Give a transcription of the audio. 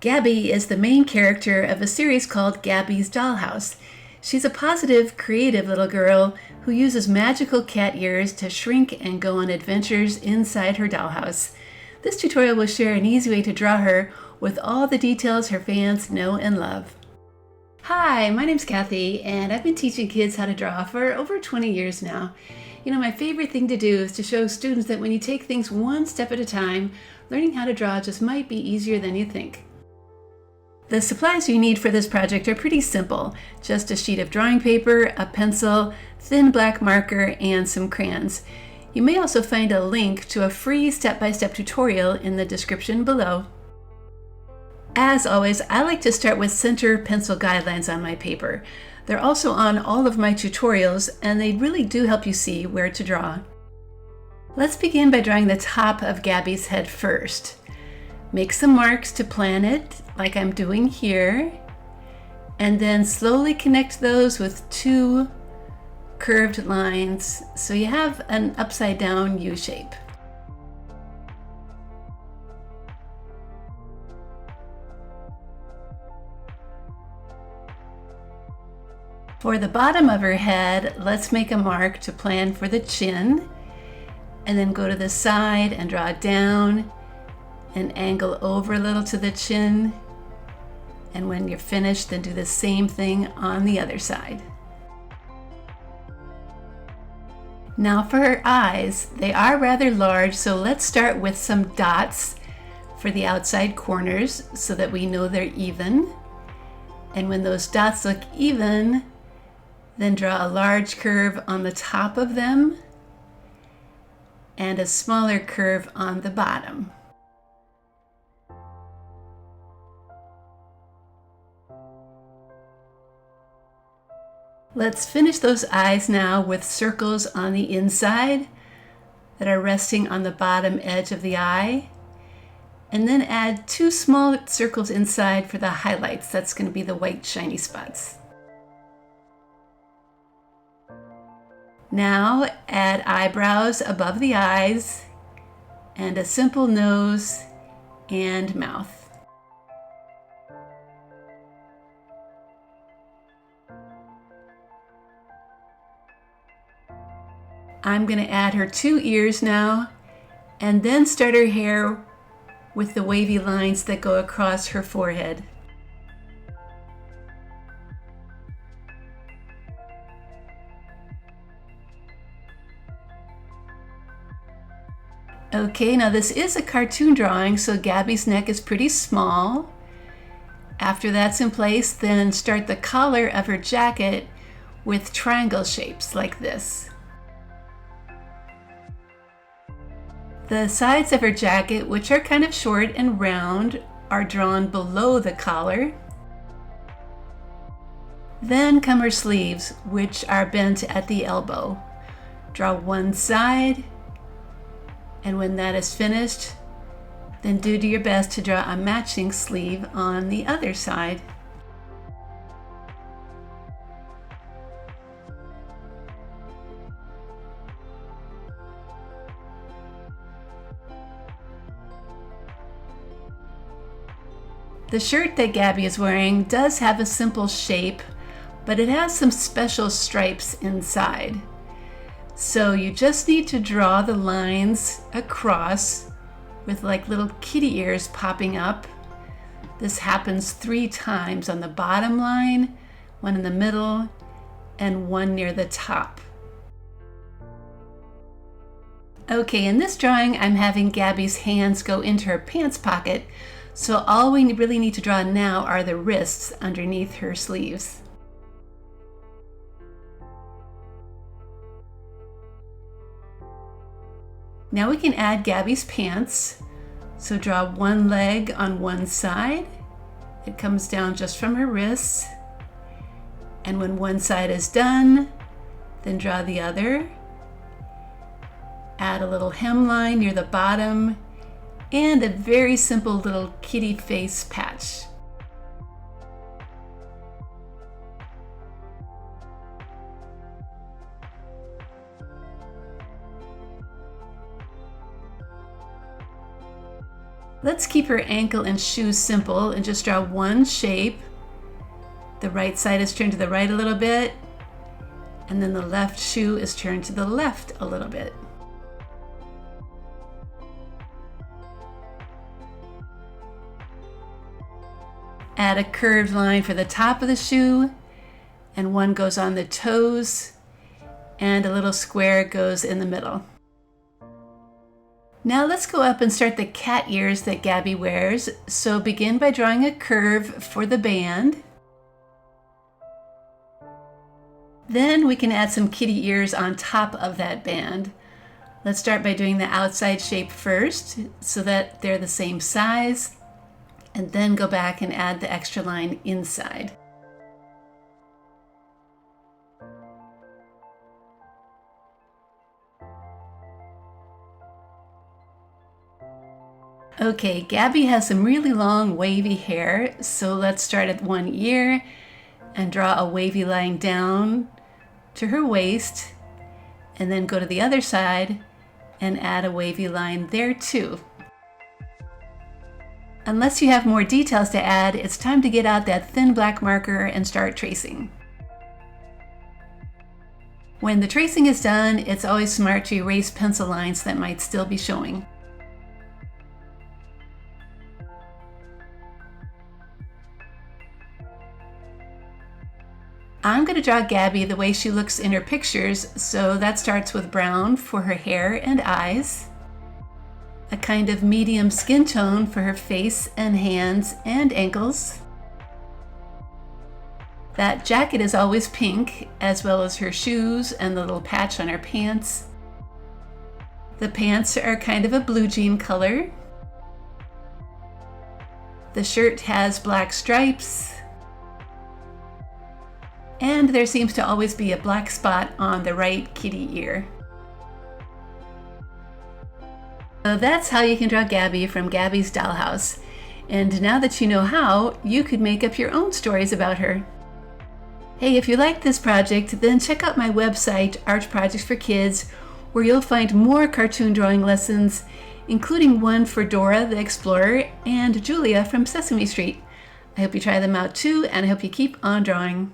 Gabby is the main character of a series called Gabby's Dollhouse. She's a positive, creative little girl who uses magical cat ears to shrink and go on adventures inside her dollhouse. This tutorial will share an easy way to draw her with all the details her fans know and love. Hi, my name's Kathy, and I've been teaching kids how to draw for over 20 years now. You know, my favorite thing to do is to show students that when you take things one step at a time, learning how to draw just might be easier than you think. The supplies you need for this project are pretty simple. Just a sheet of drawing paper, a pencil, thin black marker, and some crayons. You may also find a link to a free step-by-step tutorial in the description below. As always, I like to start with center pencil guidelines on my paper. They're also on all of my tutorials, and they really do help you see where to draw. Let's begin by drawing the top of Gabby's head first. Make some marks to plan it, like I'm doing here, and then slowly connect those with two curved lines so you have an upside down U shape. For the bottom of her head, let's make a mark to plan for the chin, and then go to the side and draw down and angle over a little to the chin. And when you're finished, then do the same thing on the other side. Now for her eyes, they are rather large, so let's start with some dots for the outside corners so that we know they're even. And when those dots look even, then draw a large curve on the top of them and a smaller curve on the bottom. Let's finish those eyes now with circles on the inside that are resting on the bottom edge of the eye. And then add two small circles inside for the highlights. That's going to be the white shiny spots. Now add eyebrows above the eyes and a simple nose and mouth. I'm going to add her two ears now, and then start her hair with the wavy lines that go across her forehead. Okay, now this is a cartoon drawing, so Gabby's neck is pretty small. After that's in place, then start the collar of her jacket with triangle shapes like this. The sides of her jacket, which are kind of short and round, are drawn below the collar. Then come her sleeves, which are bent at the elbow. Draw one side, and when that is finished, then do your best to draw a matching sleeve on the other side. The shirt that Gabby is wearing does have a simple shape, but it has some special stripes inside. So you just need to draw the lines across with like little kitty ears popping up. This happens 3 times on the bottom line, one in the middle, and one near the top. Okay, in this drawing, I'm having Gabby's hands go into her pants pocket, so all we really need to draw now are the wrists underneath her sleeves. Now we can add Gabby's pants. So draw one leg on one side. It comes down just from her wrists. And when one side is done, then draw the other. Add a little hemline near the bottom and a very simple little kitty face patch. Let's keep her ankle and shoes simple and just draw one shape. The right side is turned to the right a little bit, and then the left shoe is turned to the left a little bit. Add a curved line for the top of the shoe, and one goes on the toes, and a little square goes in the middle. Now let's go up and start the cat ears that Gabby wears. So begin by drawing a curve for the band. Then we can add some kitty ears on top of that band. Let's start by doing the outside shape first so that they're the same size, and then go back and add the extra line inside. Okay, Gabby has some really long wavy hair, so let's start at one ear and draw a wavy line down to her waist, and then go to the other side and add a wavy line there too. Unless you have more details to add, it's time to get out that thin black marker and start tracing. When the tracing is done, it's always smart to erase pencil lines that might still be showing. I'm going to draw Gabby the way she looks in her pictures, so that starts with brown for her hair and eyes, a kind of medium skin tone for her face and hands and ankles. That jacket is always pink, as well as her shoes and the little patch on her pants. The pants are kind of a blue jean color. The shirt has black stripes. And there seems to always be a black spot on the right kitty ear. So that's how you can draw Gabby from Gabby's Dollhouse. And now that you know how, you could make up your own stories about her. Hey, if you like this project, then check out my website, Art Projects for Kids, where you'll find more cartoon drawing lessons, including one for Dora the Explorer and Julia from Sesame Street. I hope you try them out too, and I hope you keep on drawing.